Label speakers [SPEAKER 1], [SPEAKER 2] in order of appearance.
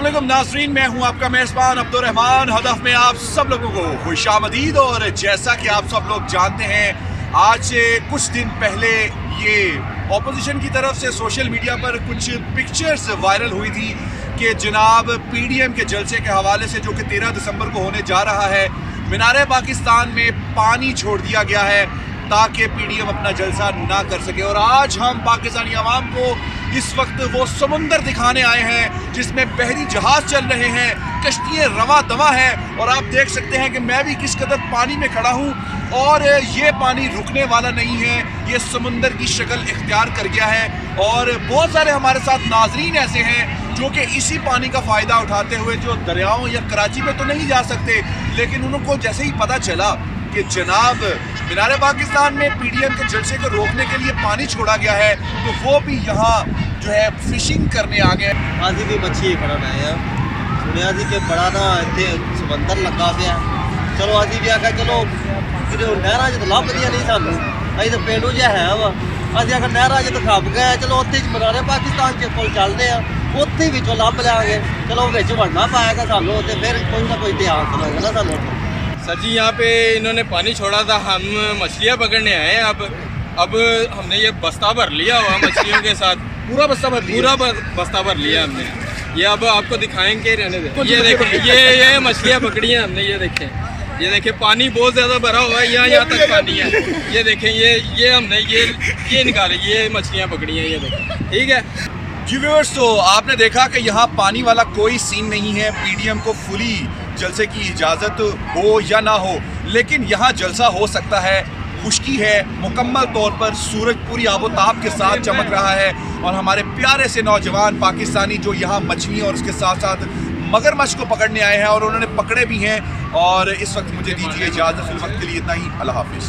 [SPEAKER 1] अस्सलाम वालेकुम नाज़रीन, मैं हूं आपका मेज़बान अब्दुर्रहमान। हदफ में आप सब लोगों को खुशामदीद। और जैसा कि आप सब लोग जानते हैं, आज से कुछ दिन पहले ये ऑपोजिशन की तरफ से सोशल मीडिया पर कुछ पिक्चर्स वायरल हुई थी कि जनाब पीडीएम के जलसे के हवाले से, जो कि 13 दिसंबर को होने जा रहा है, मीनार पाकिस्तान में पानी छोड़ दिया गया है ताकि पीडीएम अपना जलसा ना कर सके। और आज हम पाकिस्तानी आवाम को इस वक्त वो समुंदर दिखाने आए हैं जिसमें बहरी जहाज चल रहे हैं, कश्तियाँ रवा दवा हैं। और आप देख सकते हैं कि मैं भी किस कदर पानी में खड़ा हूँ और ये पानी रुकने वाला नहीं है, ये समुंदर की शक्ल इख्तियार कर गया है। और बहुत सारे हमारे साथ नाजरीन ऐसे हैं जो कि इसी पानी का फ़ायदा उठाते हुए, जो दरियाओं या कराची में तो नहीं जा सकते, लेकिन उनको जैसे ही पता चला कि जनाब मीनार पाकिस्तान में पीडीएम के जलसे को रोकने के लिए पानी छोड़ा गया है, तो वो भी यहाँ जो है फिशिंग करने आ गए।
[SPEAKER 2] अज भी मच्छी फड़न आए हैं, सुनिया जी कि बड़ा ना इतने समंदर लगा पाया। चलो अभी भी आखा चलो कि नहर च तो लभदियां नहीं सानू, अं तो पेंडू जिहा है वा। अभी आखा नहर च तो खप गए, चलो उत्थे मीनार पाकिस्तान के कोल चलते हैं, उत्थे विचों लभ लियागे। चलो बिच वड़ना पाएगा सानू, तो फिर कोई ना कोई इतिहास सुनाएगा ना सानू।
[SPEAKER 3] सर जी, यहाँ पे इन्होंने पानी छोड़ा था, हम मछलियाँ पकड़ने आए हैं। अब हमने ये बस्ता भर लिया हुआ मछलियों के साथ,
[SPEAKER 1] पूरा बस्ता भर लिया।
[SPEAKER 3] बस्ता भर लिया हमने। ये अब आपको दिखाएंगे, रहने दे। ये देखो, ये मछलियाँ पकड़ी हैं हमने। ये देखें पानी बहुत ज़्यादा भरा हुआ है, यहाँ तक पानी है। ये देखें, ये हमने ये निकाली, ये मछलियाँ पकड़ी हैं, ये देखें। ठीक है
[SPEAKER 1] जी व्यूअर्स, तो आपने देखा कि यहाँ पानी वाला कोई सीन नहीं है। पीडीएम को फुली जलसे की इजाज़त हो या ना हो, लेकिन यहाँ जलसा हो सकता है। खुश्की है, मुकम्मल तौर पर सूरज पूरी आबोताब के साथ चमक रहा है। और हमारे प्यारे से नौजवान पाकिस्तानी जो यहाँ मछलियाँ और उसके साथ साथ मगरमच्छ को पकड़ने आए हैं, और उन्होंने पकड़े भी हैं। और इस वक्त मुझे दीजिए इजाज़त, फिल वक्त के लिए इतना ही। अल्लाह हाफिज़।